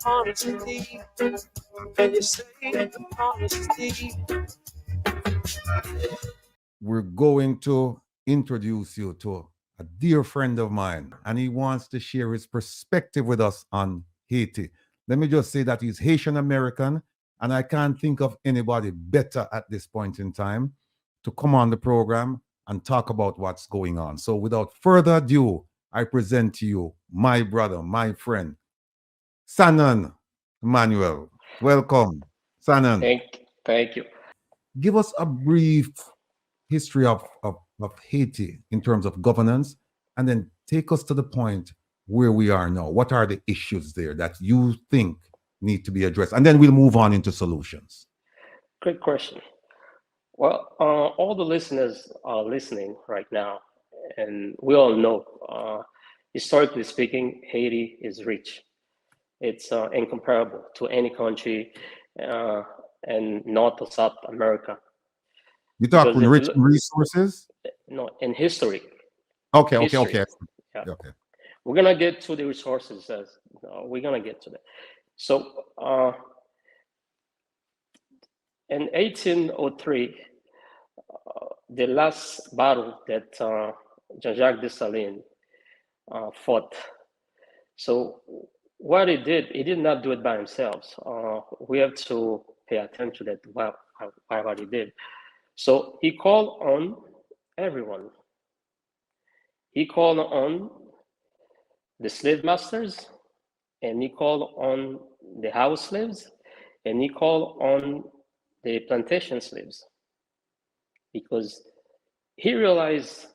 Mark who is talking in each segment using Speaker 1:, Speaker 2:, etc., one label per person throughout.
Speaker 1: Honesty, and you say the honesty. We're going to introduce you to a dear friend of mine, and he wants to share his perspective with us on Haiti. Let me just say that he's Haitian American, and I can't think of anybody better at this point in time to come on the program and talk about what's going on. So, without further ado, I present to you my brother, my friend, Sanon Emmanuel. Welcome, Sanon.
Speaker 2: Thank you.
Speaker 1: Give us a brief history of Haiti in terms of governance, and then take us to the point where we are now. What are the issues there that you think need to be addressed? And then we'll move on into solutions.
Speaker 2: Great question. Well, all the listeners are listening right now, and we all know, historically speaking, Haiti is rich. It's incomparable to any country uh, in North or South America.
Speaker 1: You talk
Speaker 2: Because if you
Speaker 1: rich
Speaker 2: look,
Speaker 1: resources.
Speaker 2: in history,
Speaker 1: Okay.
Speaker 2: history, yeah,
Speaker 1: Okay.
Speaker 2: we're gonna get to the resources. We're gonna get to that. So, in 1803, the last battle that Jean-Jacques Dessalines fought. So what he did not do it by himself. We have to pay attention to that, what he did. So he called on everyone. He called on the slave masters, and he called on the house slaves, and he called on the plantation slaves, because he realized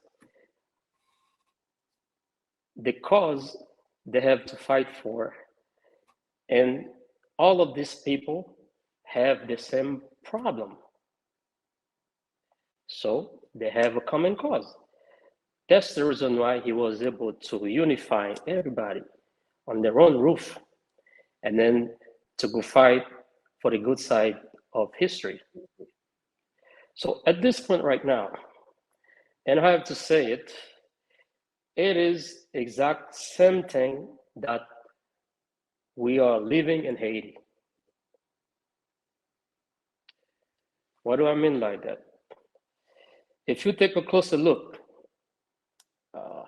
Speaker 2: the cause they have to fight for. And all of these people have the same problem. So they have a common cause. That's the reason why he was able to unify everybody on their own roof, and then to go fight for the good side of history. So at this point right now, and I have to say it, it is exact same thing that we are living in Haiti. What do I mean by that? If you take a closer look, uh,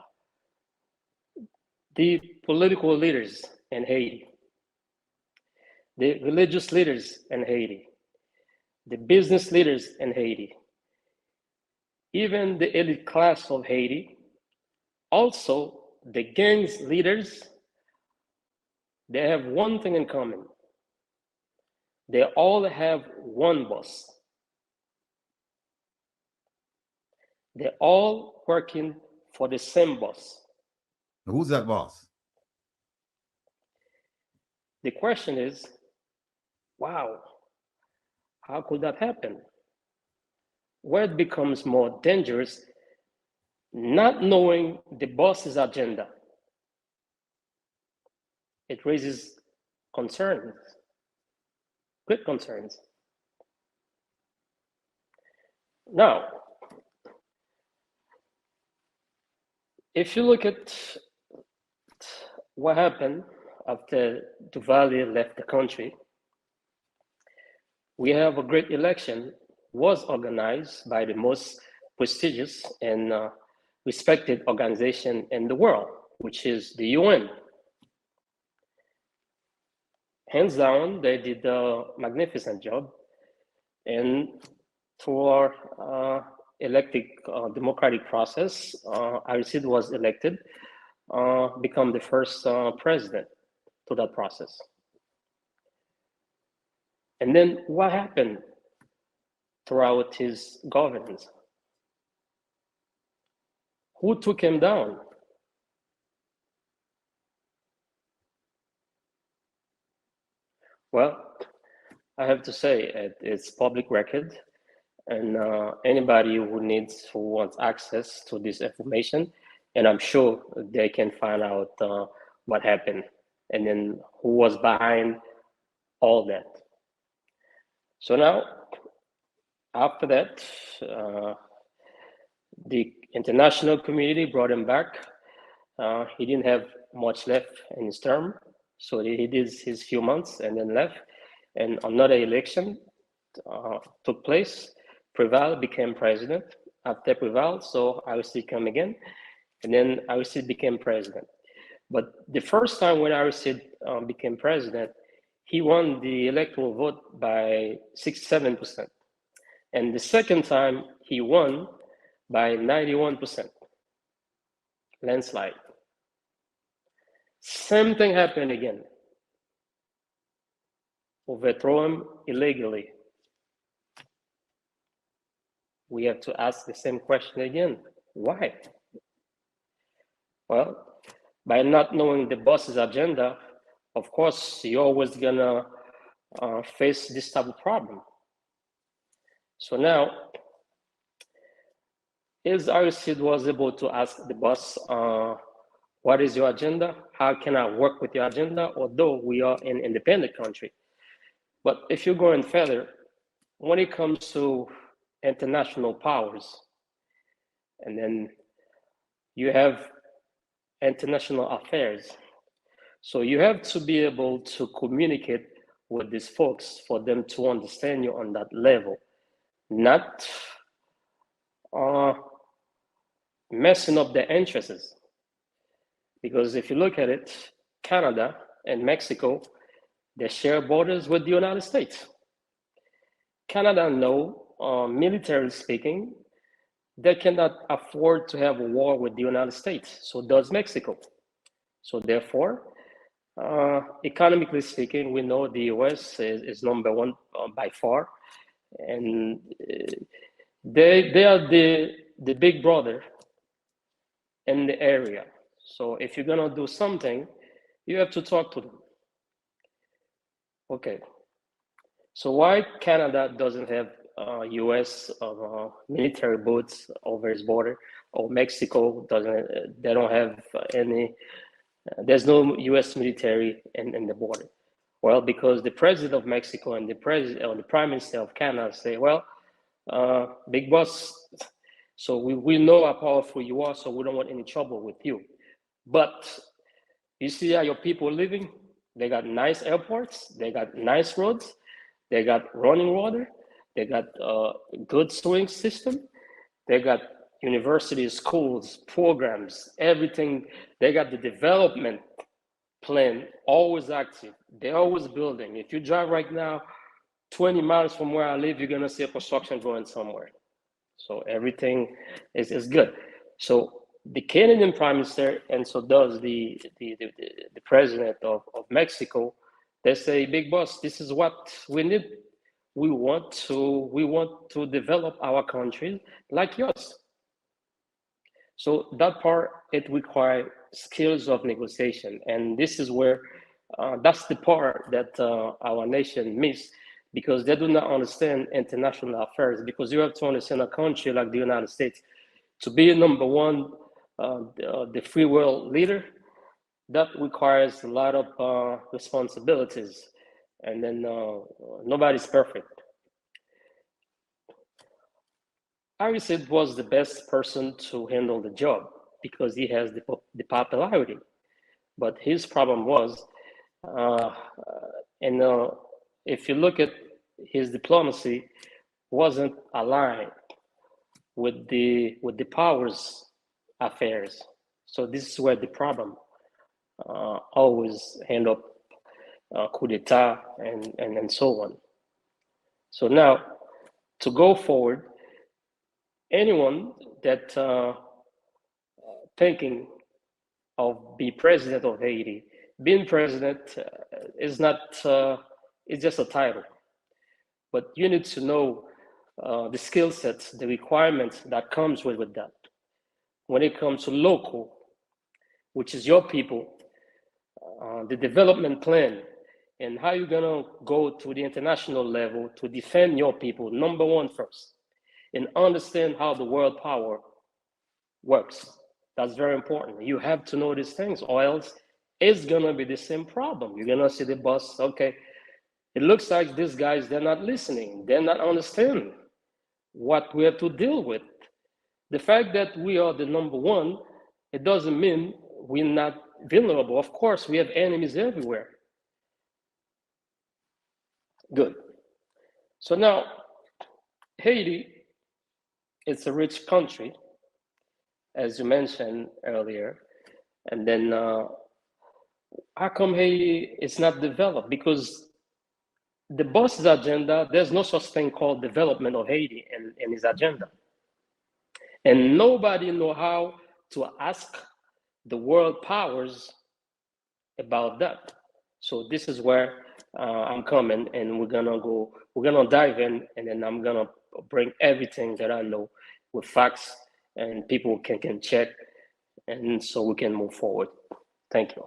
Speaker 2: the political leaders in Haiti, the religious leaders in Haiti, the business leaders in Haiti, even the elite class of Haiti, also the gangs leaders, they have one thing in common. They all have one boss. They're all working for the same boss.
Speaker 1: Who's that boss?
Speaker 2: The question is, wow, how could that happen? Where it becomes more dangerous, not knowing the boss's agenda. It raises concerns, great concerns. Now, if you look at what happened after Duvalier left the country, we have a great election was organized by the most prestigious and respected organization in the world, which is the UN. Hands down, they did a magnificent job. And through our elected democratic process, Aristide was elected, become the first president to that process. And then what happened throughout his governance? Who took him down? Well, I have to say it's public record, and anybody who wants access to this information, and I'm sure they can find out what happened and then who was behind all that. So now, after that, the international community brought him back. He didn't have much left in his term, So he did his few months and then left. And another election took place. Preval became president. After Preval, so Aristide came again, and then Aristide became president. But the first time when Aristide became president, he won the electoral vote by 67%. And the second time, he won by 91%. Landslide. Same thing happened again. Overthrow him illegally. We have to ask the same question again. Why? Well, by not knowing the boss's agenda, of course, you're always gonna face this type of problem. So now, is Aristide was able to ask the boss, what is your agenda? How can I work with your agenda? Although we are an independent country. But if you're going further, when it comes to international powers, and then you have international affairs. So you have to be able to communicate with these folks for them to understand you on that level, not messing up their interests. Because if you look at it, Canada and Mexico, they share borders with the United States. Canada know, militarily speaking, they cannot afford to have a war with the United States. So does Mexico. So therefore, economically speaking, we know the US is number one by far. And they are the big brother in the area. So if you're gonna do something, you have to talk to them. Okay. So why Canada doesn't have U.S. military boats over its border, or Mexico doesn't? They don't have any. There's no U.S. military in the border. Well, because the president of Mexico and the president or the prime minister of Canada say, well, big boss, so we know how powerful you are, so we don't want any trouble with you. But you see how your people are living? They got nice airports, they got nice roads, they got running water, they got a good sewing system, they got universities, schools, programs, everything. They got the development plan always active. They're always building. If you drive right now 20 miles from where I live, you're gonna see a construction going somewhere. So everything is good. So the Canadian Prime Minister, and so does the president of Mexico, they say, big boss, this is what we need. We want to develop our country like yours. So that part, it requires skills of negotiation. And this is where, that's the part that our nation miss, because they do not understand international affairs. Because you have to understand a country like the United States, to be number one, the free world leader, that requires a lot of responsibilities. And then nobody's perfect. Aristide was the best person to handle the job because he has the popularity. But his problem was, if you look at his diplomacy, wasn't aligned with the powers affairs. So this is where the problem always end up coup d'etat and so on. So now, to go forward, anyone that thinking of be president of Haiti, being president is not, it's just a title. But you need to know the skill sets, the requirements that comes with that. When it comes to local, which is your people, the development plan, and how you're gonna go to the international level to defend your people, number one first, and understand how the world power works. That's very important. You have to know these things, or else it's gonna be the same problem. You're gonna see the boss, okay, it looks like these guys, they're not listening, they're not understanding what we have to deal with. The fact that we are the number one, it doesn't mean we're not vulnerable. Of course, we have enemies everywhere. Good. So now, Haiti, it's a rich country, as you mentioned earlier. And then how come Haiti is not developed? Because the boss's agenda, there's no such thing called development of Haiti in his agenda. And nobody know how to ask the world powers about that. So this is where I'm coming, and we're gonna dive in, and then I'm gonna bring everything that I know with facts, and people can check, and so we can move forward. Thank you.